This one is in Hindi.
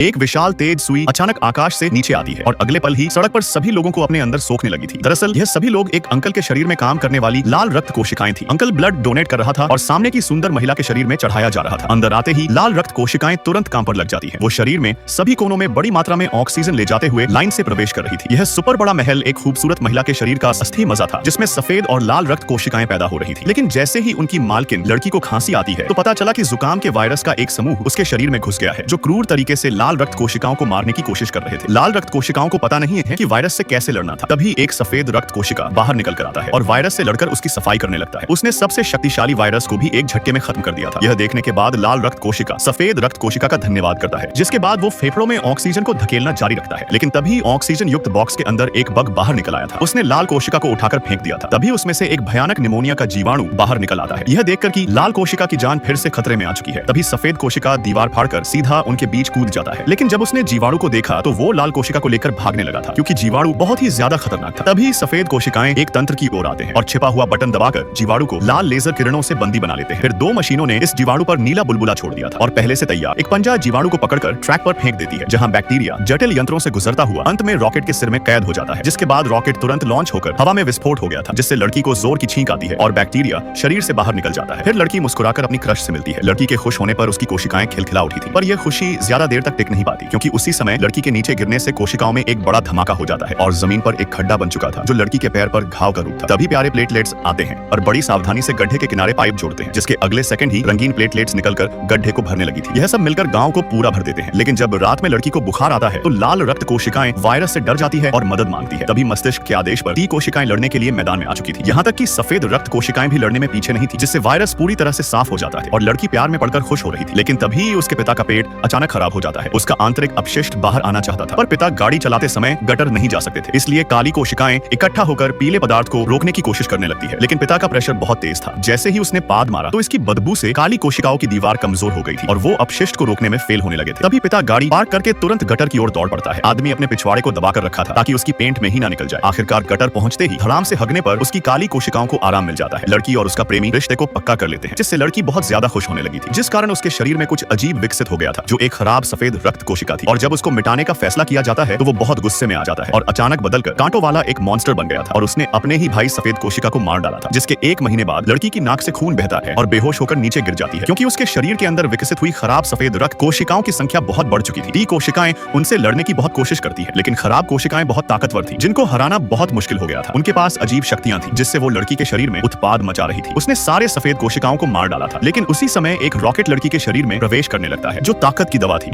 एक विशाल तेज सुई अचानक आकाश से नीचे आती है और अगले पल ही सड़क पर सभी लोगों को अपने अंदर सोखने लगी थी। दरअसल यह सभी लोग एक अंकल के शरीर में काम करने वाली लाल रक्त कोशिकाएं थी। अंकल ब्लड डोनेट कर रहा था और सामने की सुंदर महिला के शरीर में चढ़ाया जा रहा था। अंदर आते ही लाल रक्त कोशिकाएं तुरंत काम पर लग जाती है। वो शरीर में सभी कोनों में बड़ी मात्रा में ऑक्सीजन ले जाते हुए लाइन से प्रवेश कर रही थी। यह सुपर बड़ा महल एक खूबसूरत महिला के शरीर का अस्थि मजा था, जिसमें सफेद और लाल रक्त कोशिकाएं पैदा हो रही थी। लेकिन जैसे ही उनकी मालकिन लड़की को खांसी आती है तो पता चला कि जुकाम के वायरस का एक समूह उसके शरीर में घुस गया है, जो क्रूर तरीके से लाल रक्त कोशिकाओं को मारने की कोशिश कर रहे थे। लाल रक्त कोशिकाओं को पता नहीं है कि वायरस से कैसे लड़ना था। तभी एक सफेद रक्त कोशिका बाहर निकल कर आता है और वायरस से लड़कर उसकी सफाई करने लगता है। उसने सबसे शक्तिशाली वायरस को भी एक झटके में खत्म कर दिया था। यह देखने के बाद लाल रक्त कोशिका सफेद रक्त कोशिका का धन्यवाद करता है, जिसके बाद वो फेफड़ों में ऑक्सीजन को धकेलना जारी रखता है। लेकिन तभी ऑक्सीजन युक्त बॉक्स के अंदर एक बग बाहर निकल आया था। उसने लाल कोशिका को उठाकर फेंक दिया था। तभी उसमें से एक भयानक निमोनिया का जीवाणु बाहर निकल आता है। यह देखकर कि लाल कोशिका की जान फिर से खतरे में आ चुकी है, तभी सफेद कोशिका दीवार फाड़कर सीधा उनके बीच कूद जाता है। लेकिन जब उसने जीवाणु को देखा तो वो लाल कोशिका को लेकर भागने लगा था, क्योंकि जीवाणु बहुत ही ज्यादा खतरनाक था। तभी सफेद कोशिकाएं एक तंत्र की ओर आते हैं और छिपा हुआ बटन दबाकर जीवाणु को लाल लेजर किरणों से बंदी बना लेते हैं। फिर दो मशीनों ने इस जीवाणु पर नीला बुलबुला छोड़ दिया था और पहले से तैयार एक पंजा जीवाणु को पकड़कर ट्रैक पर फेंक देती है, जहां बैक्टीरिया जटिल यंत्रों से गुजरता हुआ अंत में रॉकेट के सिर में कैद हो जाता है। जिसके बाद रॉकेट तुरंत लॉन्च होकर हवा में विस्फोट हो गया था, जिससे लड़की को जोर की छींक आती है और बैक्टीरिया शरीर से बाहर निकल जाता है। फिर लड़की मुस्कुराकर अपनी क्रश से मिलती है। लड़की के खुश होने पर उसकी कोशिकाएं खिलखिला उठी थी, पर यह खुशी ज्यादा देर तक टिक नहीं पाती, क्योंकि उसी समय लड़की के नीचे गिरने से कोशिकाओं में एक बड़ा धमाका हो जाता है और जमीन पर एक खड्डा बन चुका था, जो लड़की के पैर पर घाव का रूप था। तभी प्यारे प्लेटलेट्स आते हैं और बड़ी सावधानी से गड्ढे के किनारे पाइप जोड़ते हैं, जिसके अगले सेकंड ही रंगीन प्लेटलेट्स निकलकर गड्ढे को भरने लगी थी। यह सब मिलकर गांव को पूरा भर देते हैं। लेकिन जब रात में लड़की को बुखार आता है तो लाल रक्त कोशिकाएं वायरस से डर जाती है और मदद मांगती है। तभी मस्तिष्क के आदेश पर टी कोशिकाएं लड़ने के लिए मैदान में आ चुकी थी। यहाँ तक कि सफेद रक्त कोशिकाएं भी लड़ने में पीछे नहीं थी, जिससे वायरस पूरी तरह से साफ हो जाता है और लड़की प्यार में पड़कर खुश हो रही थी। लेकिन तभी उसके पिता का पेट अचानक खराब हो जाता है। उसका आंतरिक अपशिष्ट बाहर आना चाहता था, पर पिता गाड़ी चलाते समय गटर नहीं जा सकते थे, इसलिए काली कोशिकाएं इकट्ठा होकर पीले पदार्थ को रोकने की कोशिश करने लगती है। लेकिन पिता का प्रेशर बहुत तेज था। जैसे ही उसने पाद मारा तो इसकी बदबू से काली कोशिकाओं की दीवार कमजोर हो गई थी और वो अपशिष्ट को रोकने में फेल होने लगे थे। तभी पिता गाड़ी पार्क करके तुरंत गटर की ओर दौड़ पड़ता है। आदमी अपने पिछवाड़े को दबाकर रखा था ताकि उसकी पेंट में ही ना निकल जाए। आखिरकार गटर पहुंचते ही धड़ाम से हगने पर उसकी काली कोशिकाओं को आराम मिल जाता है। लड़की और उसका प्रेमी रिश्ते को पक्का कर लेते हैं, जिससे लड़की बहुत ज्यादा खुश होने लगी थी, जिस कारण उसके शरीर में कुछ अजीब विकसित हो गया था, जो एक खराब सफेद रक्त कोशिका थी। और जब उसको मिटाने का फैसला किया जाता है तो वो बहुत गुस्से में आ जाता है और अचानक बदलकर कांटों वाला एक मॉन्स्टर बन गया था और उसने अपने ही भाई सफेद कोशिका को मार डाला था। जिसके एक महीने बाद लड़की की नाक से खून बहता है और बेहोश होकर नीचे गिर जाती है, क्योंकि उसके शरीर के अंदर विकसित हुई खराब सफेद रक्त कोशिकाओं की संख्या बहुत बढ़ चुकी थी। टी कोशिकाएं उनसे लड़ने की बहुत कोशिश करती है, लेकिन खराब कोशिकाएं बहुत ताकतवर थी, जिनको हराना बहुत मुश्किल हो गया था। उनके पास अजीब शक्तियां थी, जिससे वो लड़की के शरीर में उत्पाद मचा रही थी। उसने सारे सफेद कोशिकाओं को मार डाला था, लेकिन उसी समय एक रॉकेट लड़की के शरीर में प्रवेश करने लगता है, जो ताकत की दवा थी।